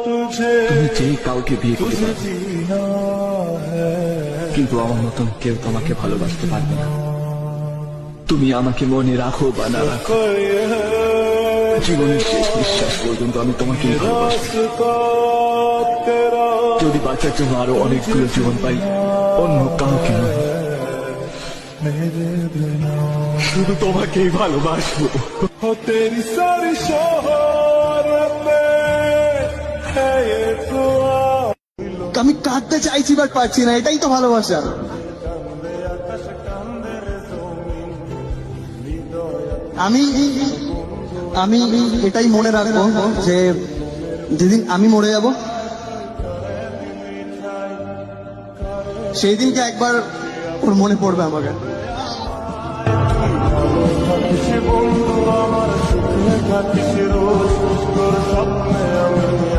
তুমি যে কাউকে বিয়ে করতে পারো, কিন্তু আমার মতন কেউ তোমাকে ভালোবাসতে পারবে না। তুমি আমাকে মনে রাখো বা না রাখো, জীবনের শেষ নিঃশ্বাস পর্যন্ত আমি তোমাকে ভালোবাসবো। যদি বাঁচার জন্য আরো অনেকগুলো জীবন পাই, অন্য কাউকে নয়, শুধু তোমাকেই ভালোবাসবো। तेरी सारी शोहरत में है ये दुआ। আমি কাঁদতে চাইছি বাট পারছি না, এটাই তো ভালোবাসা। আমি আমি এটাই মনে রাখবো যে যেদিন আমি মরে যাব সেই দিনকে একবার ওর মনে পড়বে আমাকে। বন্ধু আমার সুখে থাকিস রোজ তোর স্বপ্নে